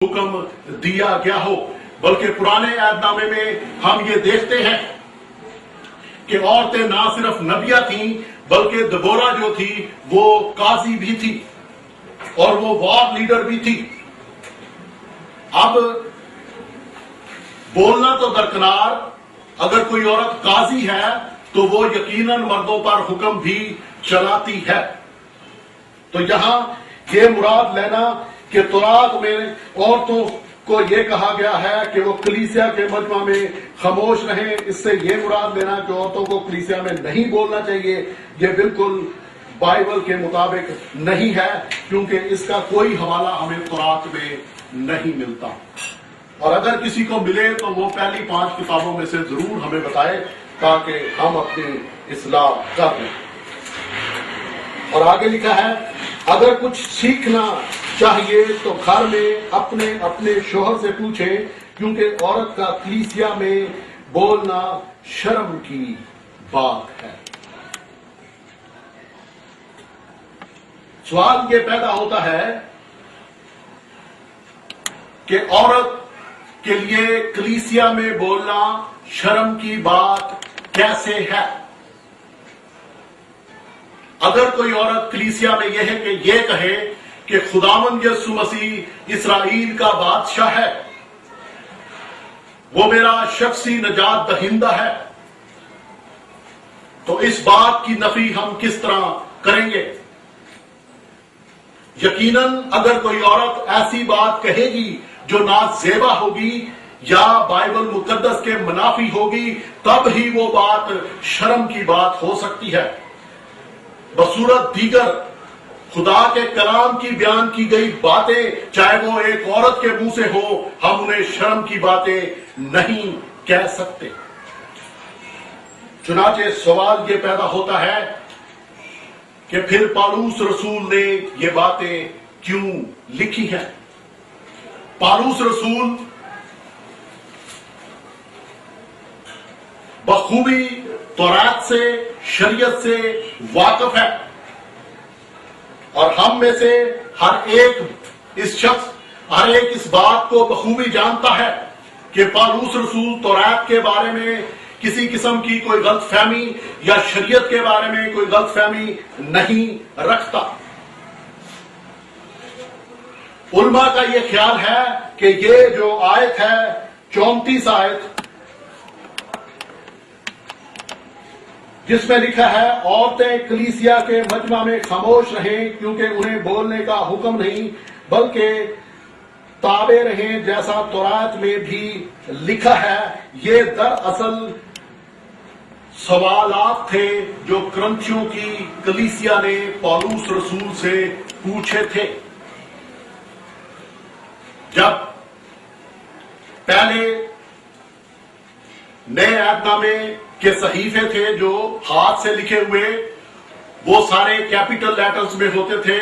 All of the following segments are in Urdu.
حکم دیا گیا ہو، بلکہ پرانے عہد نامے میں ہم یہ دیکھتے ہیں کہ عورتیں نہ صرف نبیہ تھیں بلکہ دبورہ جو تھی وہ قاضی بھی تھی اور وہ وار لیڈر بھی تھی۔ اب بولنا تو درکنار، اگر کوئی عورت قاضی ہے تو وہ یقیناً مردوں پر حکم بھی چلاتی ہے۔ تو یہاں یہ مراد لینا کہ تورات میں عورتوں کو یہ کہا گیا ہے کہ وہ کلیسیا کے مجمع میں خاموش رہیں، اس سے یہ مراد لینا کہ عورتوں کو کلیسیا میں نہیں بولنا چاہیے، یہ بالکل بائبل کے مطابق نہیں ہے، کیونکہ اس کا کوئی حوالہ ہمیں تورات میں نہیں ملتا، اور اگر کسی کو ملے تو وہ پہلی 5 کتابوں میں سے ضرور ہمیں بتائے تاکہ ہم اپنی اصلاح کر لیں۔ اور آگے لکھا ہے اگر کچھ سیکھنا چاہیے تو گھر میں اپنے اپنے شوہر سے پوچھیں، کیونکہ عورت کا کلیسیا میں بولنا شرم کی بات ہے۔ سوال یہ پیدا ہوتا ہے کہ عورت کے لیے کلیسیا میں بولنا شرم کی بات کیسے ہے؟ اگر کوئی عورت کلیسیا میں یہ کہے کہ خداوند یسوع مسیح اسرائیل کا بادشاہ ہے، وہ میرا شخصی نجات دہندہ ہے، تو اس بات کی نفی ہم کس طرح کریں گے؟ یقیناً اگر کوئی عورت ایسی بات کہے گی جو نازیبا ہوگی یا بائبل مقدس کے منافی ہوگی، تب ہی وہ بات شرم کی بات ہو سکتی ہے۔ بصورت دیگر خدا کے کلام کی بیان کی گئی باتیں چاہے وہ ایک عورت کے منہ سے ہو، ہم انہیں شرم کی باتیں نہیں کہہ سکتے۔ چنانچہ سوال یہ پیدا ہوتا ہے کہ پھر پالوس رسول نے یہ باتیں کیوں لکھی ہیں؟ پالوس رسول بخوبی تورات سے، شریعت سے واقف ہے، اور ہم میں سے ہر ایک اس بات کو بخوبی جانتا ہے کہ پالوس رسول تورات کے بارے میں کسی قسم کی کوئی غلط فہمی یا شریعت کے بارے میں کوئی غلط فہمی نہیں رکھتا۔ علماء کا یہ خیال ہے کہ یہ جو آیت ہے 34 آیت، جس میں لکھا ہے عورتیں کلیسیا کے مجمع میں خاموش رہیں کیونکہ انہیں بولنے کا حکم نہیں بلکہ تابع رہیں جیسا تورات میں بھی لکھا ہے، یہ دراصل سوالات تھے جو کرنتھیوں کی کلیسیا نے پالوس رسول سے پوچھے تھے۔ جب پہلے نئے عہد نامے کے صحیفے تھے جو ہاتھ سے لکھے ہوئے، وہ سارے کیپٹل لیٹرز میں ہوتے تھے،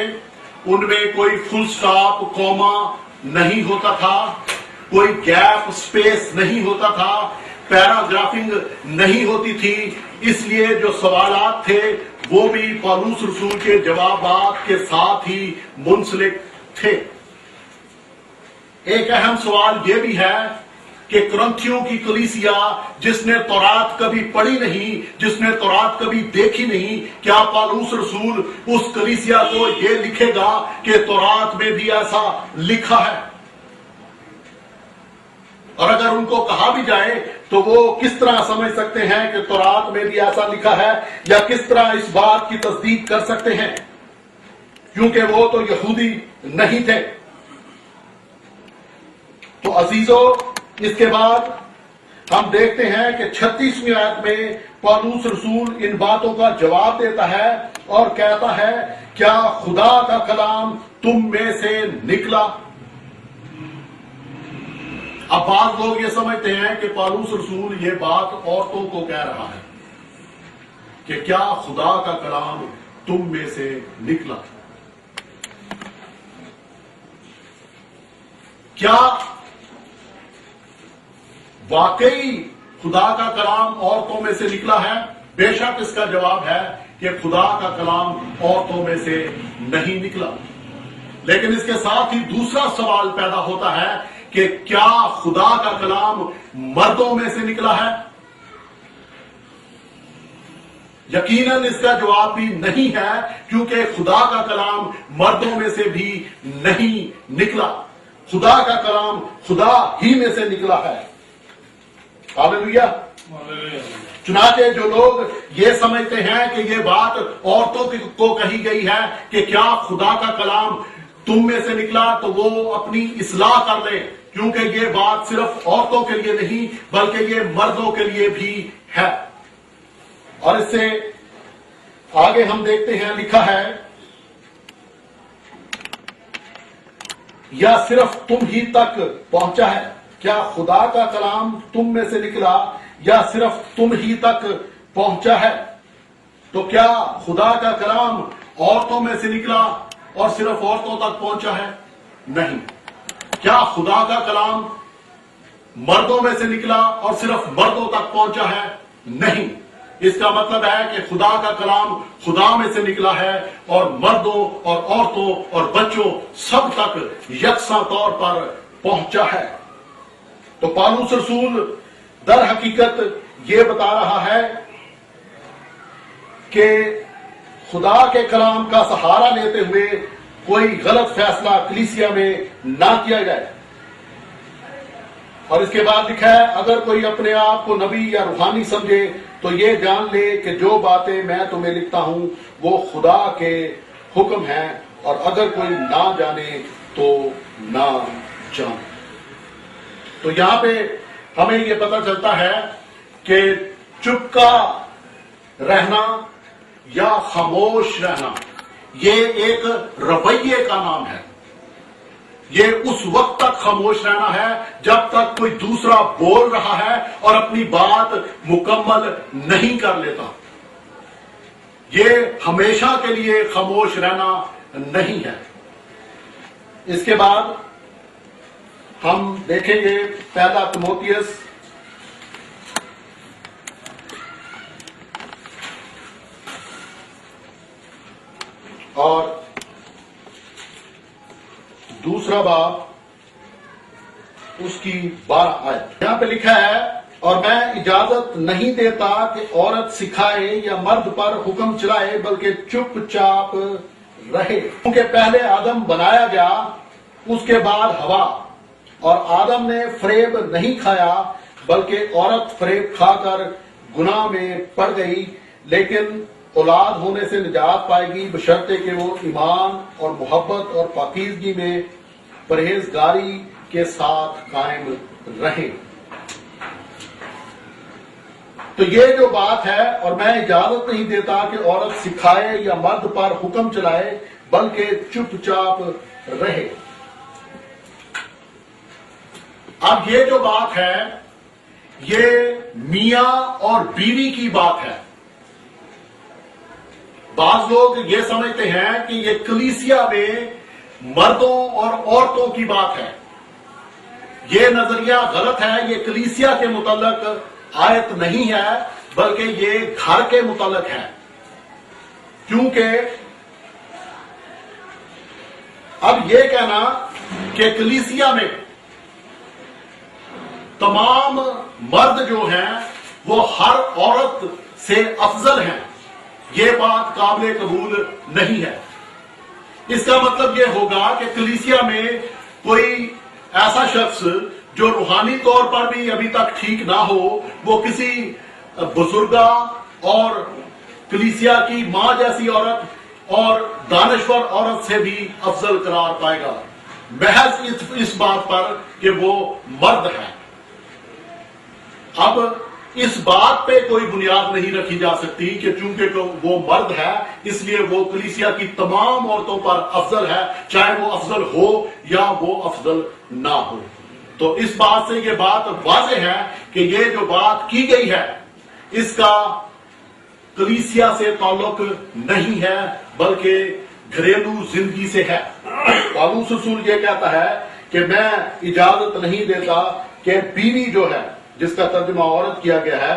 ان میں کوئی فل سٹاپ، کوما نہیں ہوتا تھا، کوئی گیپ سپیس نہیں ہوتا تھا، پیراگرافنگ نہیں ہوتی تھی، اس لیے جو سوالات تھے وہ بھی پالوس رسول کے جوابات کے ساتھ ہی منسلک تھے۔ ایک اہم سوال یہ بھی ہے کہ کرنتھیوں کی کلیسیا جس نے تورات کبھی پڑھی نہیں، جس نے تورات کبھی دیکھی نہیں، کیا پالوس رسول اس کلیسیا کو یہ لکھے گا کہ تورات میں بھی ایسا لکھا ہے؟ اور اگر ان کو کہا بھی جائے تو وہ کس طرح سمجھ سکتے ہیں کہ تورات میں بھی ایسا لکھا ہے، یا کس طرح اس بات کی تصدیق کر سکتے ہیں، کیونکہ وہ تو یہودی نہیں تھے۔ تو عزیزو، اس کے بعد ہم دیکھتے ہیں کہ 36ویں آیت میں پالوس رسول ان باتوں کا جواب دیتا ہے اور کہتا ہے کیا خدا کا کلام تم میں سے نکلا؟ اب بعض لوگ یہ سمجھتے ہیں کہ پالوس رسول یہ بات عورتوں کو کہہ رہا ہے کہ کیا خدا کا کلام تم میں سے نکلا؟ کیا واقعی خدا کا کلام عورتوں میں سے نکلا ہے؟ بے شک اس کا جواب ہے کہ خدا کا کلام عورتوں میں سے نہیں نکلا۔ لیکن اس کے ساتھ ہی دوسرا سوال پیدا ہوتا ہے کہ کیا خدا کا کلام مردوں میں سے نکلا ہے؟ یقیناً اس کا جواب بھی نہیں ہے، کیونکہ خدا کا کلام مردوں میں سے بھی نہیں نکلا، خدا کا کلام خدا ہی میں سے نکلا ہے۔ ہاللیلویا۔ چنانچہ جو لوگ یہ سمجھتے ہیں کہ یہ بات عورتوں کو کہی گئی ہے کہ کیا خدا کا کلام تم میں سے نکلا، تو وہ اپنی اصلاح کر لیں، کیونکہ یہ بات صرف عورتوں کے لیے نہیں بلکہ یہ مردوں کے لیے بھی ہے۔ اور اس سے آگے ہم دیکھتے ہیں، لکھا ہے یا صرف تم ہی تک پہنچا ہے؟ کیا خدا کا کلام تم میں سے نکلا یا صرف تم ہی تک پہنچا ہے؟ تو کیا خدا کا کلام عورتوں میں سے نکلا اور صرف عورتوں تک پہنچا ہے؟ نہیں۔ کیا خدا کا کلام مردوں میں سے نکلا اور صرف مردوں تک پہنچا ہے؟ نہیں۔ اس کا مطلب ہے کہ خدا کا کلام خدا میں سے نکلا ہے اور مردوں اور عورتوں اور بچوں سب تک یکساں طور پر پہنچا ہے۔ تو پالوس رسول در حقیقت یہ بتا رہا ہے کہ خدا کے کلام کا سہارا لیتے ہوئے کوئی غلط فیصلہ کلیسیا میں نہ کیا جائے۔ اور اس کے بعد لکھا ہے، اگر کوئی اپنے آپ کو نبی یا روحانی سمجھے تو یہ جان لے کہ جو باتیں میں تمہیں لکھتا ہوں وہ خدا کے حکم ہیں، اور اگر کوئی نہ جانے تو نہ جانے۔ تو یہاں پہ ہمیں یہ پتہ چلتا ہے کہ چپ کا رہنا یا خاموش رہنا یہ ایک رویے کا نام ہے۔ یہ اس وقت تک خاموش رہنا ہے جب تک کوئی دوسرا بول رہا ہے اور اپنی بات مکمل نہیں کر لیتا۔ یہ ہمیشہ کے لیے خاموش رہنا نہیں ہے۔ اس کے بعد ہم دیکھیں گے پہلا تیموتھیوس اور دوسرا باب اس کی 12 آیت۔ یہاں پہ لکھا ہے، اور میں اجازت نہیں دیتا کہ عورت سکھائے یا مرد پر حکم چلائے بلکہ چپ چاپ رہے، کیونکہ پہلے آدم بنایا گیا، اس کے بعد ہوا، اور آدم نے فریب نہیں کھایا بلکہ عورت فریب کھا کر گناہ میں پڑ گئی، لیکن اولاد ہونے سے نجات پائے گی بشرطے کہ وہ ایمان اور محبت اور پاکیزگی میں پرہیزگاری کے ساتھ قائم رہیں۔ تو یہ جو بات ہے، اور میں اجازت نہیں دیتا کہ عورت سکھائے یا مرد پر حکم چلائے بلکہ چپ چاپ رہے۔ اب یہ جو بات ہے یہ میاں اور بیوی کی بات ہے۔ بعض لوگ یہ سمجھتے ہیں کہ یہ کلیسیا میں مردوں اور عورتوں کی بات ہے۔ یہ نظریہ غلط ہے۔ یہ کلیسیا کے متعلق آیت نہیں ہے بلکہ یہ گھر کے متعلق ہے، کیونکہ اب یہ کہنا کہ کلیسیا میں تمام مرد جو ہیں وہ ہر عورت سے افضل ہیں، یہ بات قابل قبول نہیں ہے۔ اس کا مطلب یہ ہوگا کہ کلیسیا میں کوئی ایسا شخص جو روحانی طور پر بھی ابھی تک ٹھیک نہ ہو، وہ کسی بزرگہ اور کلیسیا کی ماں جیسی عورت اور دانشور عورت سے بھی افضل قرار پائے گا، محض اس بات پر کہ وہ مرد ہے۔ اب اس بات پہ کوئی بنیاد نہیں رکھی جا سکتی کہ چونکہ وہ مرد ہے اس لیے وہ کلیسیا کی تمام عورتوں پر افضل ہے، چاہے وہ افضل ہو یا وہ افضل نہ ہو۔ تو اس بات سے یہ بات واضح ہے کہ یہ جو بات کی گئی ہے اس کا کلیسیا سے تعلق نہیں ہے بلکہ گھریلو زندگی سے ہے۔ پالوس رسول یہ کہتا ہے کہ میں اجازت نہیں دیتا کہ بیوی جو ہے، جس کا ترجمہ عورت کیا گیا ہے،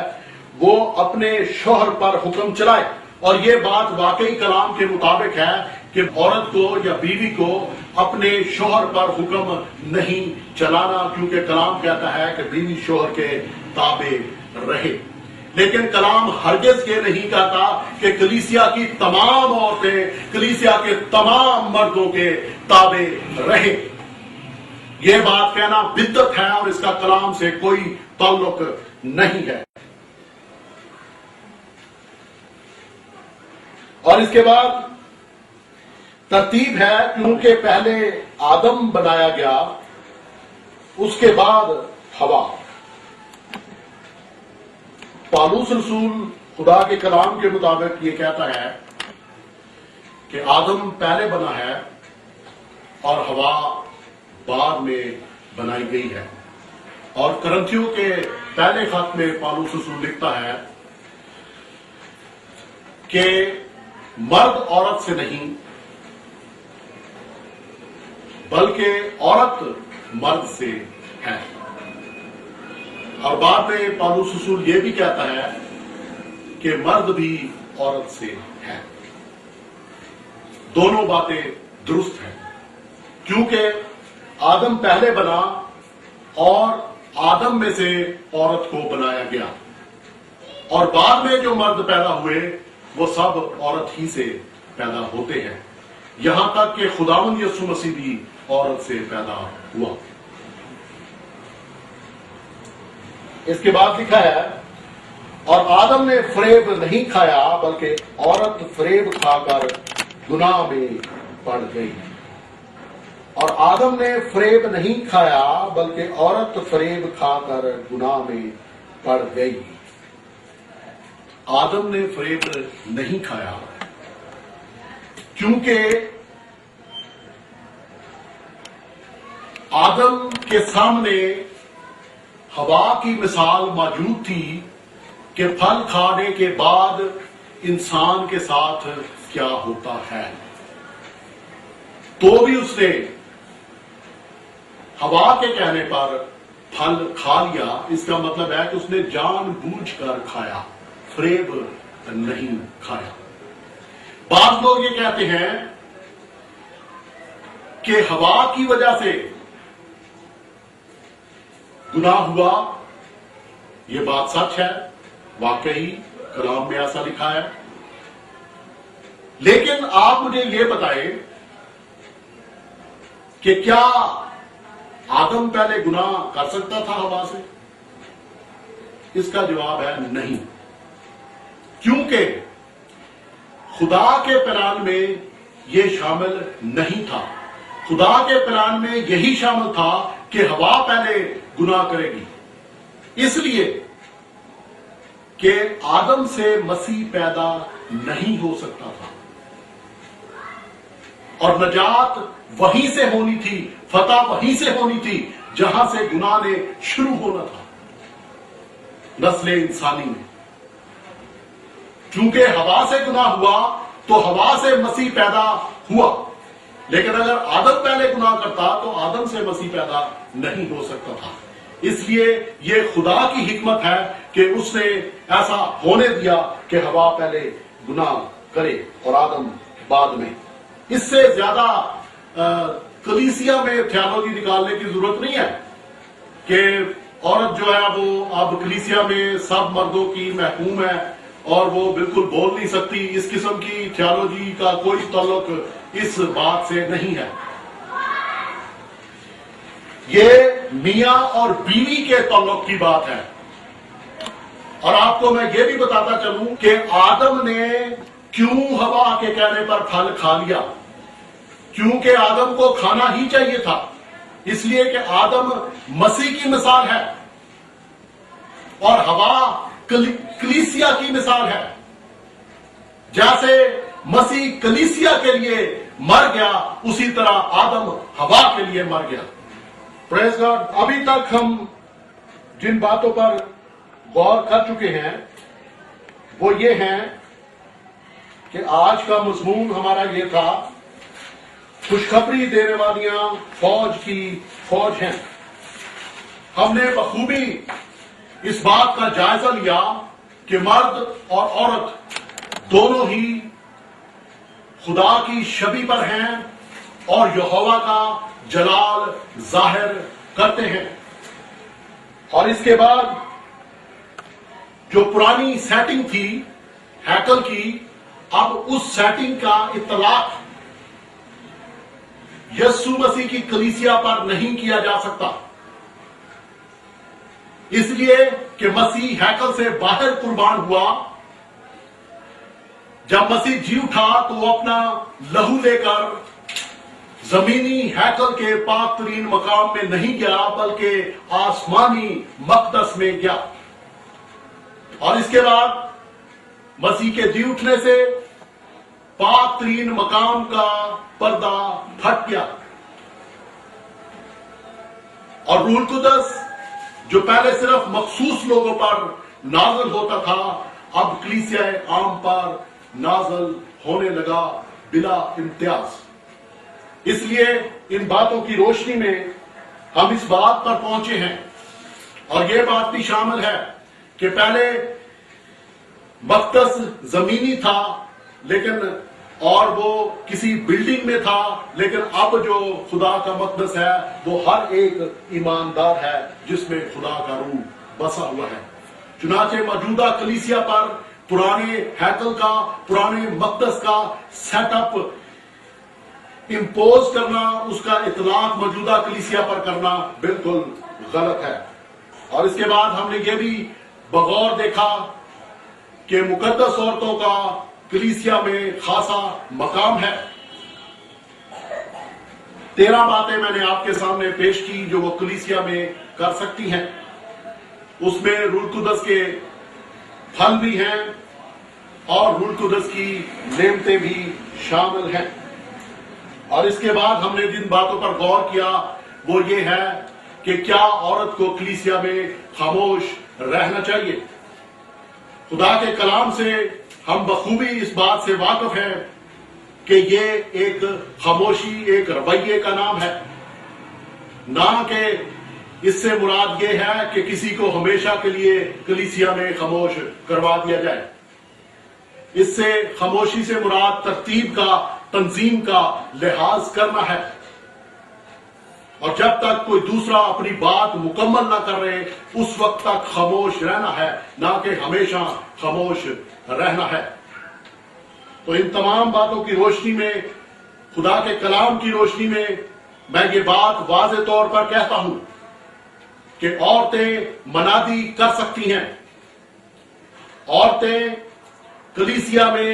وہ اپنے شوہر پر حکم چلائے، اور یہ بات واقعی کلام کے مطابق ہے کہ عورت کو یا بیوی کو اپنے شوہر پر حکم نہیں چلانا، کیونکہ کلام کہتا ہے کہ بیوی شوہر کے تابع رہے۔ لیکن کلام ہرگز یہ نہیں کہتا کہ کلیسیا کی تمام عورتیں کلیسیا کے تمام مردوں کے تابع رہیں۔ یہ بات کہنا بدعت ہے اور اس کا کلام سے کوئی تعلق نہیں ہے۔ اور اس کے بعد ترتیب ہے، کیونکہ پہلے آدم بنایا گیا، اس کے بعد ہوا۔ پالوس رسول خدا کے کلام کے مطابق یہ کہتا ہے کہ آدم پہلے بنا ہے اور ہوا بعد میں بنائی گئی ہے۔ اور کرنتھیوں کے پہلے خط میں پالوس رسول لکھتا ہے کہ مرد عورت سے نہیں بلکہ عورت مرد سے ہے۔ اور بعد میں پالوس رسول یہ بھی کہتا ہے کہ مرد بھی عورت سے ہے۔ دونوں باتیں درست ہیں، کیونکہ آدم پہلے بنا اور آدم میں سے عورت کو بنایا گیا، اور بعد میں جو مرد پیدا ہوئے وہ سب عورت ہی سے پیدا ہوتے ہیں، یہاں تک کہ خداوند یسوع مسیح بھی عورت سے پیدا ہوا۔ اس کے بعد لکھا ہے، اور آدم نے فریب نہیں کھایا بلکہ عورت فریب کھا کر گناہ میں پڑ گئی۔ اور آدم نے فریب نہیں کھایا بلکہ عورت فریب کھا کر گناہ میں پڑ گئی۔ آدم نے فریب نہیں کھایا کیونکہ آدم کے سامنے ہوا کی مثال موجود تھی کہ پھل کھانے کے بعد انسان کے ساتھ کیا ہوتا ہے، تو بھی اس نے ہوا کے کہنے پر پھل کھا لیا۔ اس کا مطلب ہے کہ اس نے جان بوجھ کر کھایا، فریب نہیں کھایا۔ بعض لوگ یہ کہتے ہیں کہ ہوا کی وجہ سے گناہ ہوا۔ یہ بات سچ ہے، واقعی کلام میں ایسا لکھا ہے، لیکن آپ مجھے یہ بتائیں کہ کیا آدم پہلے گناہ کر سکتا تھا ہوا سے؟ اس کا جواب ہے نہیں، کیونکہ خدا کے پلان میں یہ شامل نہیں تھا۔ خدا کے پلان میں یہی شامل تھا کہ ہوا پہلے گناہ کرے گی، اس لیے کہ آدم سے مسیح پیدا نہیں ہو سکتا تھا، اور نجات وہیں سے ہونی تھی، فتح وہیں سے ہونی تھی جہاں سے گناہ نے شروع ہونا تھا، نسل انسانی میں۔ چونکہ ہوا سے گناہ ہوا تو ہوا سے مسیح پیدا ہوا، لیکن اگر آدم پہلے گناہ کرتا تو آدم سے مسیح پیدا نہیں ہو سکتا تھا۔ اس لیے یہ خدا کی حکمت ہے کہ اس نے ایسا ہونے دیا کہ ہوا پہلے گناہ کرے اور آدم بعد میں۔ اس سے زیادہ کلیسیا میں تھیالوجی نکالنے کی ضرورت نہیں ہے کہ عورت جو ہے وہ اب کلیسیا میں سب مردوں کی محکوم ہے اور وہ بالکل بول نہیں سکتی۔ اس قسم کی تھیالوجی کا کوئی تعلق اس بات سے نہیں ہے۔ یہ میاں اور بیوی کے تعلق کی بات ہے۔ اور آپ کو میں یہ بھی بتاتا چلوں کہ آدم نے کیوں ہوا کے کہنے پر پھل کھا لیا؟ کیونکہ آدم کو کھانا ہی چاہیے تھا، اس لیے کہ آدم مسیح کی مثال ہے اور ہوا کلیسیا کی مثال ہے۔ جیسے مسیح کلیسیا کے لیے مر گیا، اسی طرح آدم ہوا کے لیے مر گیا۔ پریز گاڈ۔ ابھی تک ہم جن باتوں پر غور کر چکے ہیں وہ یہ ہیں کہ آج کا مضمون ہمارا یہ تھا، خوشخبری دینے والیاں فوج کی فوج ہیں۔ ہم نے بخوبی اس بات کا جائزہ لیا کہ مرد اور عورت دونوں ہی خدا کی شبیہ پر ہیں اور یہوہ کا جلال ظاہر کرتے ہیں۔ اور اس کے بعد جو پرانی سیٹنگ تھی ہیکل کی، اب اس سیٹنگ کا اطلاق یسوع مسیح کی کلیسیا پر نہیں کیا جا سکتا، اس لیے کہ مسیح ہیکل سے باہر قربان ہوا۔ جب مسیح جی اٹھا تو وہ اپنا لہو لے کر زمینی ہیکل کے پاک ترین مقام میں نہیں گیا، بلکہ آسمانی مقدس میں گیا۔ اور اس کے بعد مسیح کے جی اٹھنے سے پاک ترین مقام کا پردہ پھٹ گیا، اور روح القدس جو پہلے صرف مخصوص لوگوں پر نازل ہوتا تھا، اب کلیسیا عام پر نازل ہونے لگا بلا امتیاز۔ اس لیے ان باتوں کی روشنی میں ہم اس بات پر پہنچے ہیں، اور یہ بات بھی شامل ہے کہ پہلے مقدس زمینی تھا لیکن اور وہ کسی بلڈنگ میں تھا، لیکن اب جو خدا کا مقدس ہے وہ ہر ایک ایماندار ہے جس میں خدا کا روح بسا ہوا ہے۔ چنانچہ موجودہ کلیسیا پر پرانے ہیکل کا، پرانے مقدس کا سیٹ اپ امپوز کرنا، اس کا اطلاق موجودہ کلیسیا پر کرنا بالکل غلط ہے۔ اور اس کے بعد ہم نے یہ بھی بغور دیکھا کہ مقدس عورتوں کا کلیسیا میں خاصا مقام ہے۔ 13 باتیں میں نے آپ کے سامنے پیش کی جو وہ کلیسیا میں کر سکتی ہیں۔ اس میں روح القدس کے پھل بھی ہیں اور روح القدس کی نعمتیں بھی شامل ہیں۔ اور اس کے بعد ہم نے جن باتوں پر غور کیا وہ یہ ہے کہ کیا عورت کو کلیسیا میں خاموش رہنا چاہیے۔ خدا کے کلام سے ہم بخوبی اس بات سے واقف ہیں کہ یہ ایک خاموشی، ایک رویے کا نام ہے، نہ کہ اس سے مراد یہ ہے کہ کسی کو ہمیشہ کے لیے کلیسیا میں خاموش کروا دیا جائے۔ اس سے خاموشی سے مراد ترتیب کا، تنظیم کا لحاظ کرنا ہے، اور جب تک کوئی دوسرا اپنی بات مکمل نہ کر رہے اس وقت تک خاموش رہنا ہے، نہ کہ ہمیشہ خاموش رہنا ہے۔ تو ان تمام باتوں کی روشنی میں، خدا کے کلام کی روشنی میں، میں یہ بات واضح طور پر کہتا ہوں کہ عورتیں منادی کر سکتی ہیں، عورتیں کلیسیا میں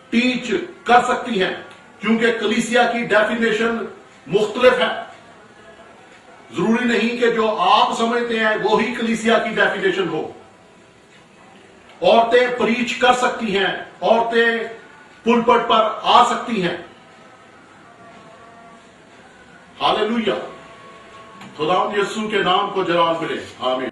ٹیچ کر سکتی ہیں، کیونکہ کلیسیا کی ڈیفینیشن مختلف ہے۔ ضروری نہیں کہ جو آپ سمجھتے ہیں وہی کلیسیا کی ڈیفینیشن ہو۔ عورتیں پریچ کر سکتی ہیں، عورتیں پلپٹ پر آ سکتی ہیں۔ ہاللویا، خدا یسوع کے نام کو جلال ملے، آمین۔